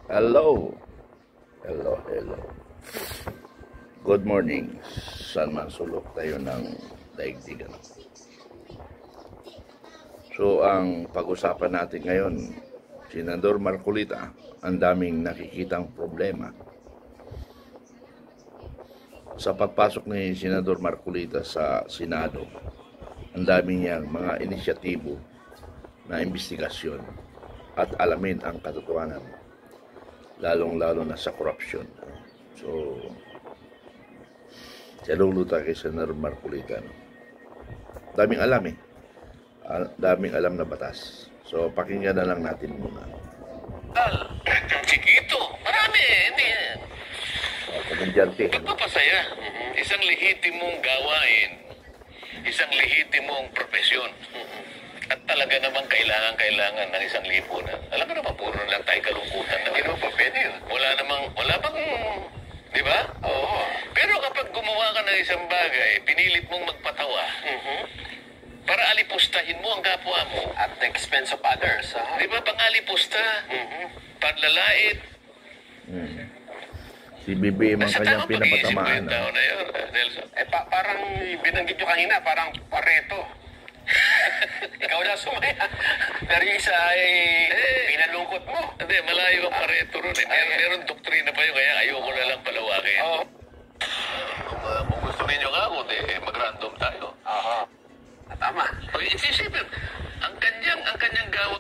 Hello. Hello, hello. Good morning. Saan man sulok tayo ng daigdigan. So, ang pag-usapan natin ngayon, Senador Marcolita, ang daming nakikitang problema. Sa pagpasok ni Senador Marcolita sa Senado, ang daming niyang mga inisyatibo na investigasyon at alamin ang katotohanan, lalong-lalo na sa korupsyon. So, saluluta kay Senador Marcolita. Daming alam daming alam na batas. So, pakinggan na lang natin muna. Chiquito, marami, hindi. Komedyante. Pagpapasaya, isang lehitimong gawain, isang lehitimong profesyon. At talaga namang kailangan ng isang lipunan. Alam mo naman, puro lang tayo kalungkutan. Hindi naman pa pwede yun. Wala bang, di ba? Oo. Pero kapag gumawa ka ng isang bagay, pinilit mong magpatawa, para alipustahin mo ang kapwa mo. At the expense of others. Di ba, pang-alipusta, panlalait. Si Bibi ang kanyang pinapatamaan. Tao na yun, Nelson. Parang binanggit nyo kanina, parang Pareto. Ikaw na sumaya. Pero yung isa ay pinalungkot mo. Hindi, malayo ang Pareto ron eh. Meron doktrina pa yun, kaya ayoko na lang palawakin. Oo. Kung gusto ninyo nga ako, mag-random tayo. Oo. Tama. Isipin, ang kanyang gawa.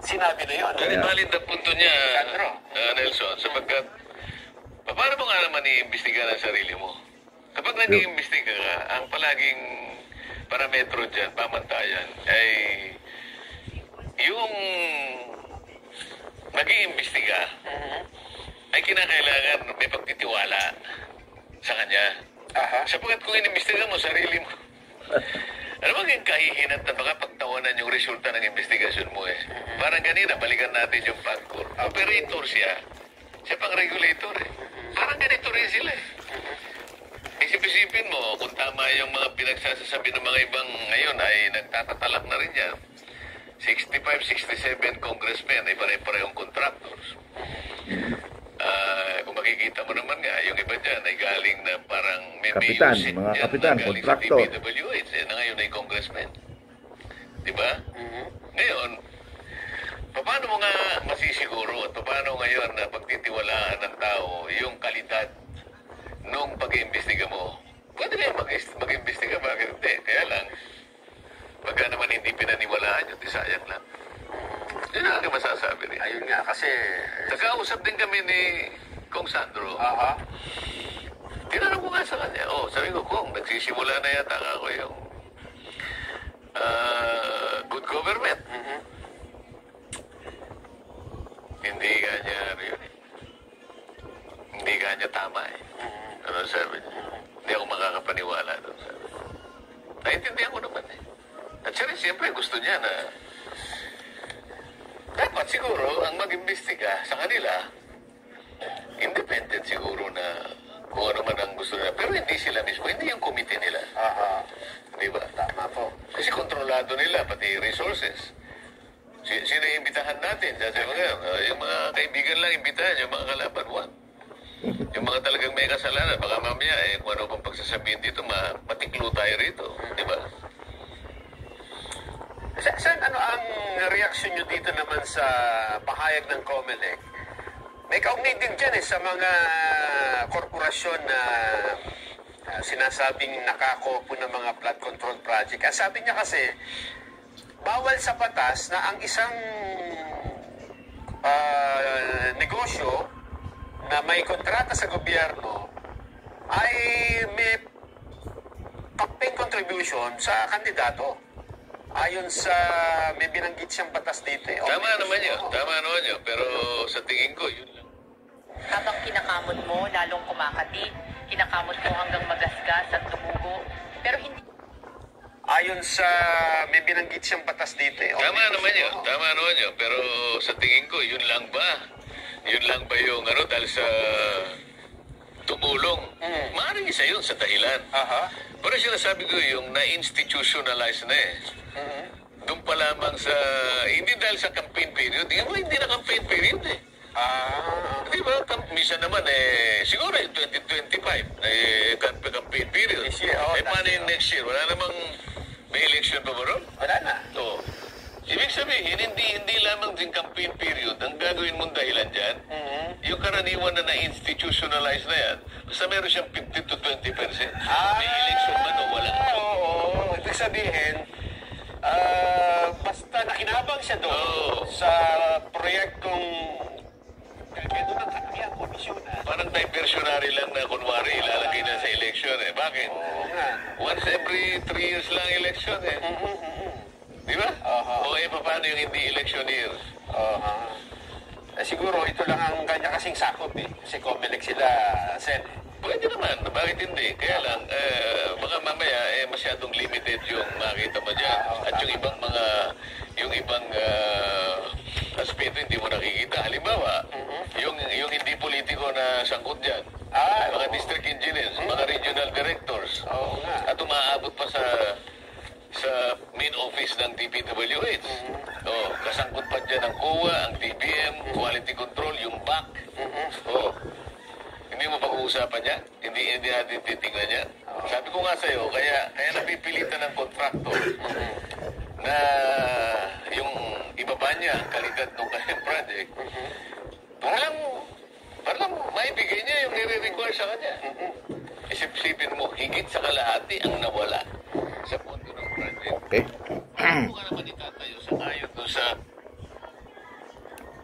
Sinabi na yun. Very valid na punto niya, Sandro. Nelson, sapagkat, paano mo nga naman i-imbestiga ang sarili mo? Kapag nag-iimbestiga ka, ang palaging parametro dyan, pamantayan, ay yung nag-iimbestiga ay kinakailangan may pagtitiwala sa kanya. Sapagkat kung inimbestiga mo, sarili mo, ano bang yung kahihinat na baka pagtawanan yung resulta ng investigasyon mo eh? Parang ganina, balikan natin yung PAGCOR. Operator siya. Siya pang regulator eh. Parang ganito rin sila eh. Isip-isipin mo, kung tama yung mga pinagsasasabi ng mga ibang ngayon ay nagtatatalak na rin yan. 65, 67 congressmen ay pare-parehong contractors. Kung makikita mo naman nga, yung iba dyan ay galing na parang may Kapitan, mayusin mga dyan kapitan, na galing contractor. sa DPWH na ngayon ay congressmen. Diba? Ngayon, paano mo nga masisiguro at paano ngayon na pagtitiwalaan ng tao yung kalidad nung pag-iimbestiga mo? Pwede na mag-iimbestiga, bakit hindi? Kaya lang, pagka naman hindi pinaniwalaan yun, sayang lang. Yun ang aking masasabi rin. Ayun nga, kasi... Nagkausap din kami ni Kong Sandro. Tinanong ko nga sa kanya, sabi ko, Kong, nagsisimula na yata ako yung good government. Hindi ka niya, hindi ka niya tama eh. Ano sabi niya? Hindi ako makakapaniwala doon, sabi niya. Naintindihan ko naman eh. At siya rin, siyempre, gusto niya na dapat siguro ang mag-imbestiga sa kanila, independent siguro na kung ano man ang gusto nila. Pero hindi sila mismo, hindi yung committee nila. Di ba? Tama po. Kasi kontrolado nila, pati resources. Sino yung imbitahan natin? Sabi mo nga, yung mga kaibigan lang imbitahan, yung mga kalaban, wag. Yung mga talagang may kasalanan, baka mamaya, kung ano pang pagsasabihin dito, matiklo tayo rito. Di ba? Saan ano ang reaksyon nyo dito naman sa pahayag ng COMELEC? May kaugnay din dyan sa mga korporasyon na sinasabing nakakopo ng mga flood control project. Sabi niya kasi, bawal sa batas na ang isang negosyo na may kontrata sa gobyerno ay may campaign contribution sa kandidato. Ayon sa may binanggit siyang batas dito. Tama naman yun. Pero sa tingin ko, yun lang. Habang kinakamot mo, lalong kumakati. Kinakamot mo hanggang magasgas at tumugo. Pero hindi... Ayon sa may binanggit siyang batas dito. Tama naman yun. Pero sa tingin ko, yun lang ba? Yun lang ba yung dahil sa tumulong? Maaaring isa yun sa dahilan. Pero sinasabi ko yung na-institutionalize na eh. doon pa lamang sa, hindi dahil sa campaign period, hindi na campaign period eh. Di ba? Misa naman siguro 2025, campaign period. Paano yung next year? Wala namang, may election pa ba ron? Wala na. Oo. Ibig sabihin, hindi lamang din campaign period ang gagawin mong dahilan dyan. Yung karaniwan na na-institutionalize na yan, basta meron siyang 15 to 20%. May election man o wala. Oo. Ibig sabihin, basta nakinabang siya doon sa proyektong Pilipino ng Kanyang Komisyon. Parang diversionary lang na kunwari ilalagay na sa election eh. Bakit? Oo nga. Once every 3 years lang election eh. Di ba? O paano yung hindi election years? Siguro ito lang ang kanya kasing sakop eh. Kasi COMELEC sila, Sen. Pwede naman. Bakit hindi? Kaya lang, baka mamaya masyadong limited yung makita mo dyan. At yung ibang aspeto hindi mo nakikita. Halimbawa, yung hindi politiko na sangkot dyan. Mga district engineers, mga regional directors. At umaabot pa sa main office ng DPWH. Kasangkot pa dyan ang COA, ang DBM, quality control, yung BAC. Hindi mo pag-uusapan yan? Hindi natin titignan yan? Sabi ko nga sa'yo, kaya napipilitan ng contractor na yung ibaba niya ang kalidad ng kanyang project para lang maibigay niya yung nire-require sa kanya. Isip-isipin mo, higit sa kalahati ang nawala sa pondo ng project. Okay. Ano ka naman itatayo sa ngayon doon sa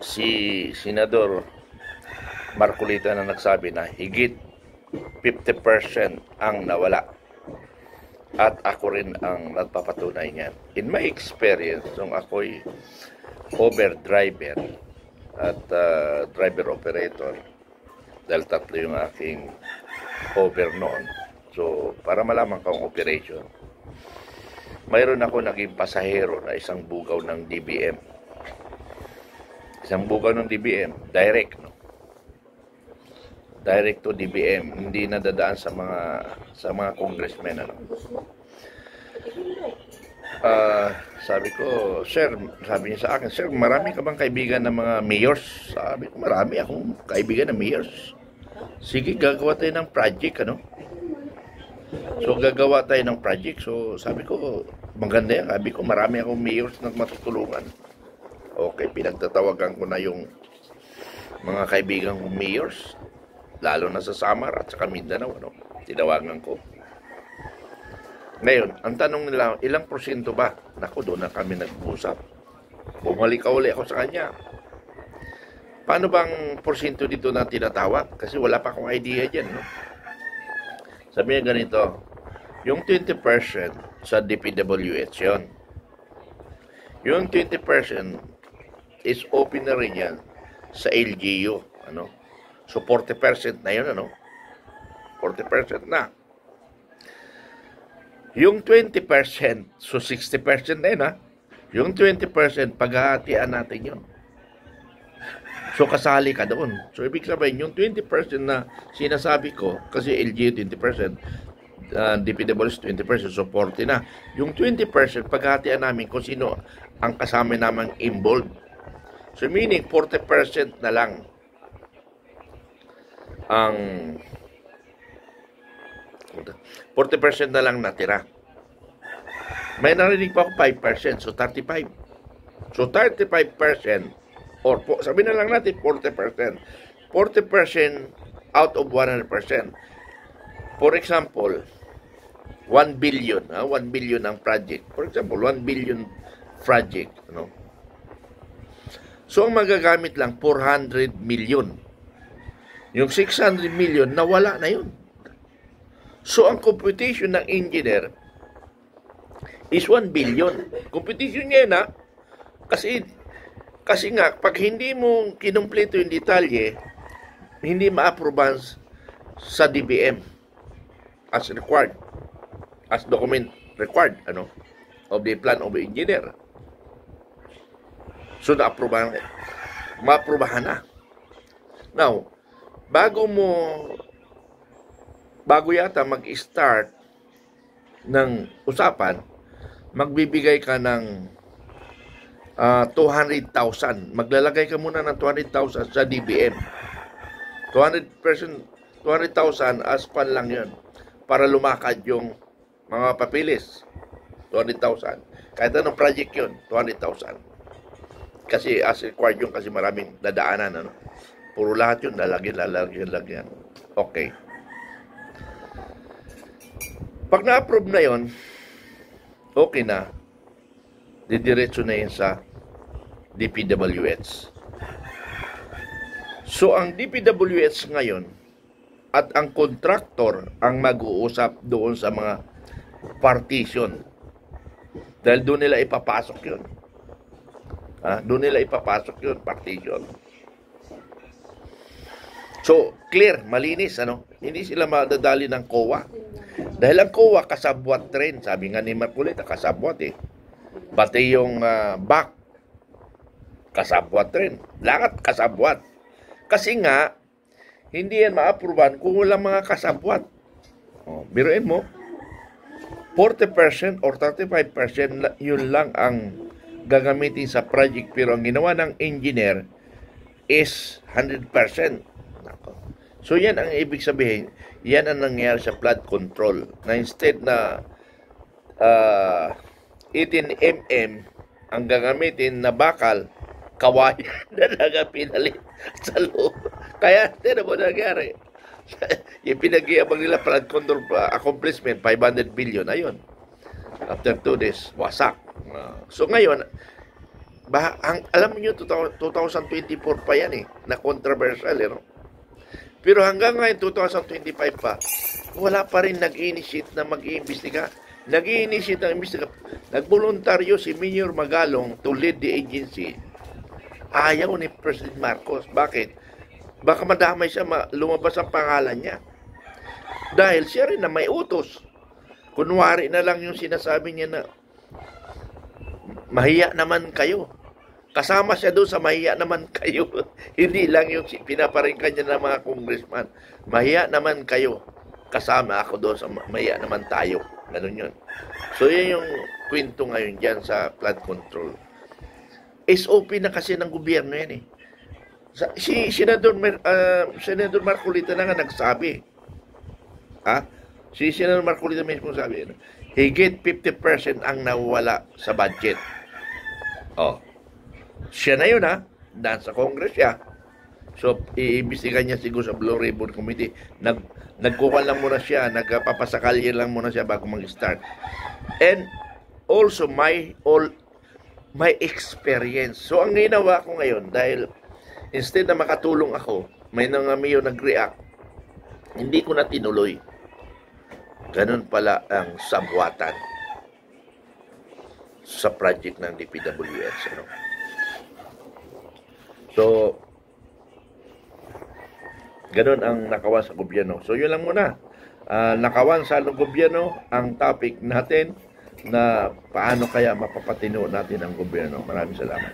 Si Senador Marcolita na nagsabi na higit 50% ang nawala. At ako rin ang nagpapatunay niyan. In my experience, nung ako'y Uber driver at driver operator, dahil tatlo yung aking Uber noon. So, para malaman kong operation, mayroon ako naging pasahero na isang bugaw ng DBM. Isang bugaw ng DBM, direct, no? Direct to DBM, hindi nadadaan sa mga congressmen, ano. Sabi ko, sir, sabi niya sa akin, sir, marami ka bang kaibigan ng mga mayors? Sabi ko, marami akong kaibigan ng mayors. Sige, gagawa tayo ng project, ano. So, gagawa tayo ng project. So, sabi ko, maganda yan. Sabi ko, marami akong mayors na matutulungan. Okay, pinagtatawagan ko na yung mga kaibigan kong mayors, lalo na sa Samar at sa Mindanao, ano? Tinawagan ko. Ngayon, ang tanong nila, ilang porsyento ba? Naku, doon na kami nag-usap. Bumalik uli ako sa kanya. Paano bang porsyento dito na tinatawag? Kasi wala pa akong idea dyan, no? Sabi niya ganito, yung 20% sa DPWH yun. Yung 20% is open na rin yan sa LGU, ano? So, 40% na yun, ano? 40% na. Yung 20%, so 60% na yun, ha? Yung 20%, paghahatian natin yun. So, kasali ka doon. So, ibig sabihin, yung 20% na sinasabi ko, kasi LGU 20%, DPWH 20%, so 40 na. Yung 20%, paghahatian namin kung sino ang kasama namang involved. So, meaning, 40% na lang ang 40% na lang natira. May narinig pa ako 5%, so 35. So 35%, or sabi na lang natin 40%. 40% out of 100%. For example, 1 billion, 1 billion ang project. For example, 1 billion project, no? So ang magagamit lang 400 million. Yung 600 million, nawala na yun. So, ang computation ng engineer is 1 billion. Computation niya na, kasi nga, pag hindi mo kinumpleto yung detalye, hindi ma-approvan sa DBM as required, as document required, ano, of the plan of the engineer. So, ma-approvahan na. Now, bago yata mag-start ng usapan, magbibigay ka ng 200,000. Maglalagay ka muna ng 200,000 sa DBM. 200,000 as pan lang yun para lumakad yung mga papilis. 200,000. Kahit anong project yun, 200,000. Kasi as required yun kasi maraming dadaanan. Ano? Puro lahat yun, lalagyan. Okay. Pag na-approve na yun, okay na, didiretso na yun sa DPWH. So, ang DPWH ngayon at ang contractor ang mag-uusap doon sa mga partition. Dahil doon nila ipapasok yun. Doon nila ipapasok yun, partition. So, clear, malinis, ano? Hindi sila madadali ng COA. Dahil ang COA, kasabwat rin. Sabi nga ni Marcolita, kasabwat eh. Pati yung back, kasabwat rin. Lahat kasabwat. Kasi nga, hindi yan ma-approvean kung walang mga kasabwat. Biruin mo, 40% or 35% yun lang ang gagamitin sa project, pero ang ginawa ng engineer is 100%. So yan ang ibig sabihin, yan ang nangyari sa flood control. Na instead na 18 mm ang gagamitin na bakal, kawayan na lang pinalit sa loob. Kaya, tinan mo nangyari. Yung pinag-iabang nila flood control accomplishment, 500 billion, ayun. After 2 days, wasak. So ngayon, alam niyo 2024 pa yan na controversial, no? Pero hanggang ngayon, 2025 pa, wala pa rin nag-initiate na mag-iimbestiga. Nag-i-initiate ng imbestiga. Nagboluntaryo si Mayor Magalong to lead the agency. Ayaw ni President Marcos. Bakit? Baka madamay siya, lumabas ang pangalan niya. Dahil siya rin na may utos. Kunwari na lang yung sinasabi niya na mahiya naman kayo. Kasama siya doon sa mahiya naman kayo. Hindi lang yung pinaparinggan niya ng mga congressman. Mahiya naman kayo. Kasama ako doon sa mahiya naman tayo. Ganun yun. So, yan yung kwento ngayon dyan sa flood control. SOP na kasi ng gobyerno yan Si Senador Marcolita na nga nagsabi. Si Senador Marcolita mismo sabi, higit 50% ang nawala sa budget. Siya na yun nasa Congress siya. So, iimbestigan niya siguro sa Blue Ribbon Committee. Nagkuha lang muna siya, nagpapasakalye lang muna siya bago mag-start. And also, my experience. So, ang ginawa ko ngayon, dahil instead na makatulong ako, may nangamiyo nag-react, hindi ko na tinuloy. Ganun pala ang sabwatan sa project ng DPWH. So, ganun ang nakawan sa gobyerno. So, yun lang muna. Nakawan sa gobyerno ang topic natin na paano kaya mapapatino natin ang gobyerno. Maraming salamat.